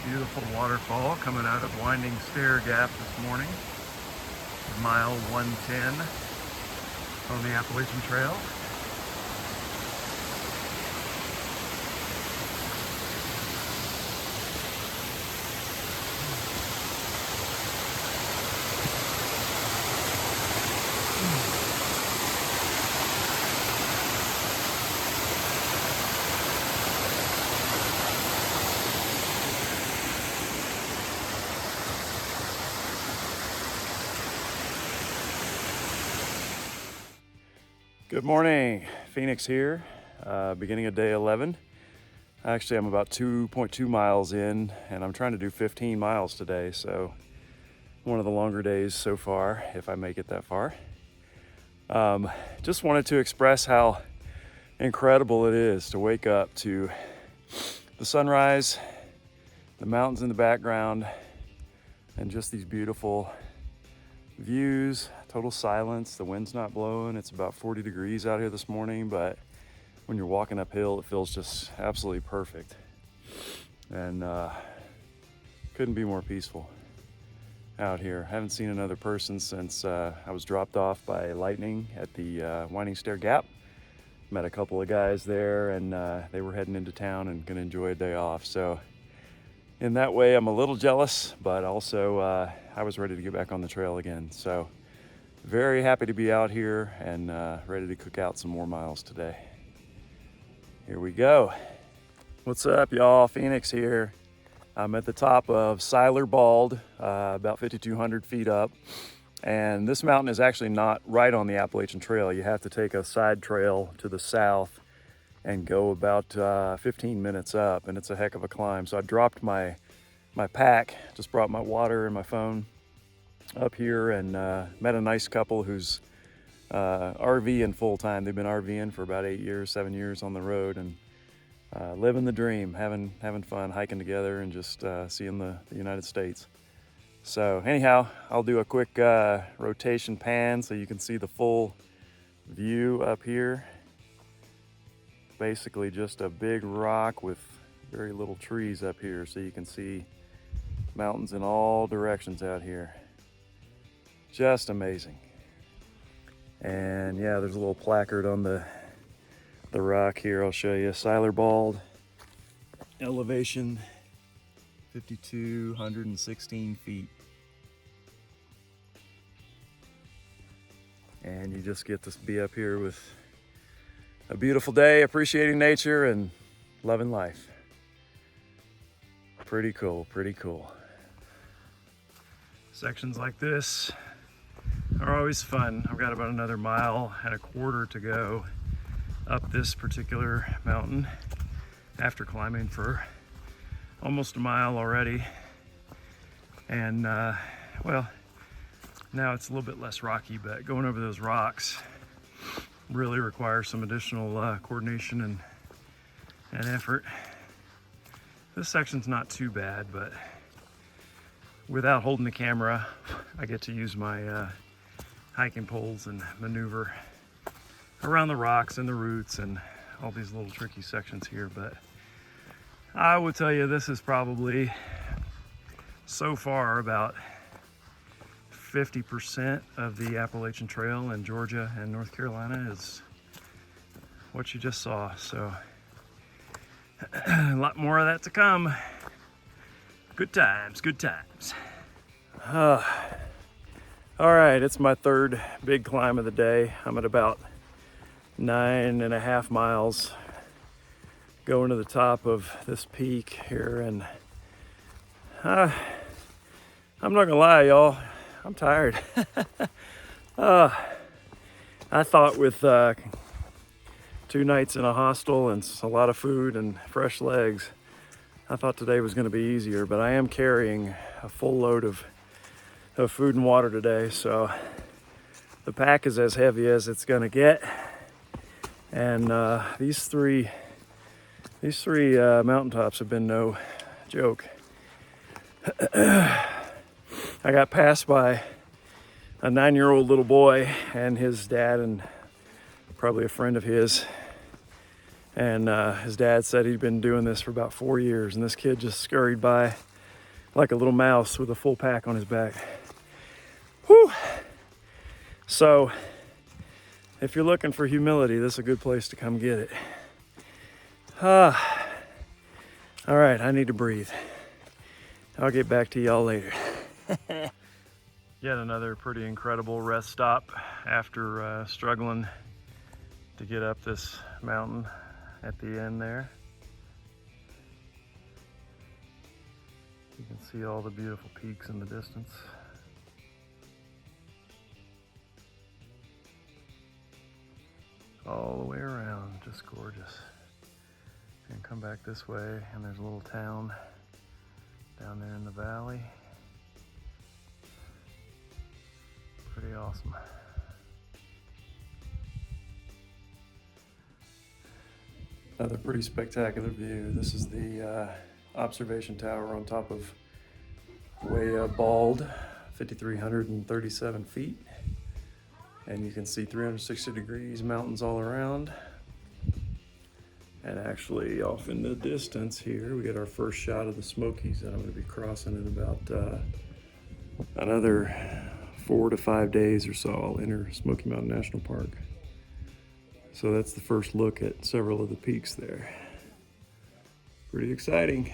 Beautiful waterfall coming out of Winding Stair Gap this morning. Mile 110 on the Appalachian Trail. Good morning, Phoenix here, beginning of day 11. Actually, I'm about 2.2 miles in, and I'm trying to do 15 miles today, so one of the longer days so far, if I make it that far. Just wanted to express how incredible it is to wake up to the sunrise, the mountains in the background, and just these beautiful views, total silence. The wind's not blowing. It's about 40 degrees out here this morning, but when you're walking uphill, it feels just absolutely perfect. And couldn't be more peaceful out here. Haven't seen another person since I was dropped off by lightning at the Winding Stair Gap. Met a couple of guys there, and they were heading into town and gonna enjoy a day off. So in that way, I'm a little jealous, but also I was ready to get back on the trail again. So very happy to be out here and ready to cook out some more miles today. Here we go. What's up, y'all? Phoenix here. I'm at the top of Seiler Bald, about 5,200 feet up. And this mountain is actually not right on the Appalachian Trail. You have to take a side trail to the south and go about 15 minutes up, and it's a heck of a climb. So I dropped my pack, just brought my water and my phone up here, and met a nice couple who's RVing full time. They've been RVing for about 7 years on the road, and living the dream, having fun, hiking together, and just seeing the United States. So anyhow, I'll do a quick rotation pan so you can see the full view up here. Basically just a big rock with very little trees up here, so you can see mountains in all directions out here. Just amazing. And yeah, there's a little placard on the rock here. I'll show you. Seiler Bald, elevation 5,216 feet. And you just get to be up here with a beautiful day, appreciating nature and loving life. Pretty cool, pretty cool. Sections like this are always fun. I've got about another 1.25 miles to go up this particular mountain after climbing for almost a mile already. And well, now it's a little bit less rocky, but going over those rocks really requires some additional coordination and effort. This section's not too bad, but without holding the camera, I get to use my hiking poles and maneuver around the rocks and the roots and all these little tricky sections here. But I would tell you, this is probably so far about 50% of the Appalachian Trail in Georgia and North Carolina is what you just saw. So a lot more of that to come. Good times, good times. All right, it's my third big climb of the day. I'm at about 9.5 miles going to the top of this peak here, and I'm not gonna lie, y'all, I'm tired. I thought with 2 nights in a hostel and a lot of food and fresh legs, I thought today was gonna be easier, but I am carrying a full load of food and water today, so the pack is as heavy as it's gonna get. And these three mountaintops have been no joke. I got passed by a 9-year-old little boy and his dad and probably a friend of his. And his dad said he'd been doing this for about 4 years, and this kid just scurried by like a little mouse with a full pack on his back. Whew. So if you're looking for humility, this is a good place to come get it. All right, I need to breathe. I'll get back to y'all later. Yet another pretty incredible rest stop after struggling to get up this mountain at the end there. You can see all the beautiful peaks in the distance. All the way around, just gorgeous. And come back this way, and there's a little town down there in the valley. Pretty awesome. Another pretty spectacular view. This is the observation tower on top of way bald, 5,337 feet. And you can see 360 degrees mountains all around. And actually off in the distance here, we get our first shot of the Smokies that I'm gonna be crossing in about another 4 to 5 days or so. I'll enter Smoky Mountain National Park. So that's the first look at several of the peaks there. Pretty exciting.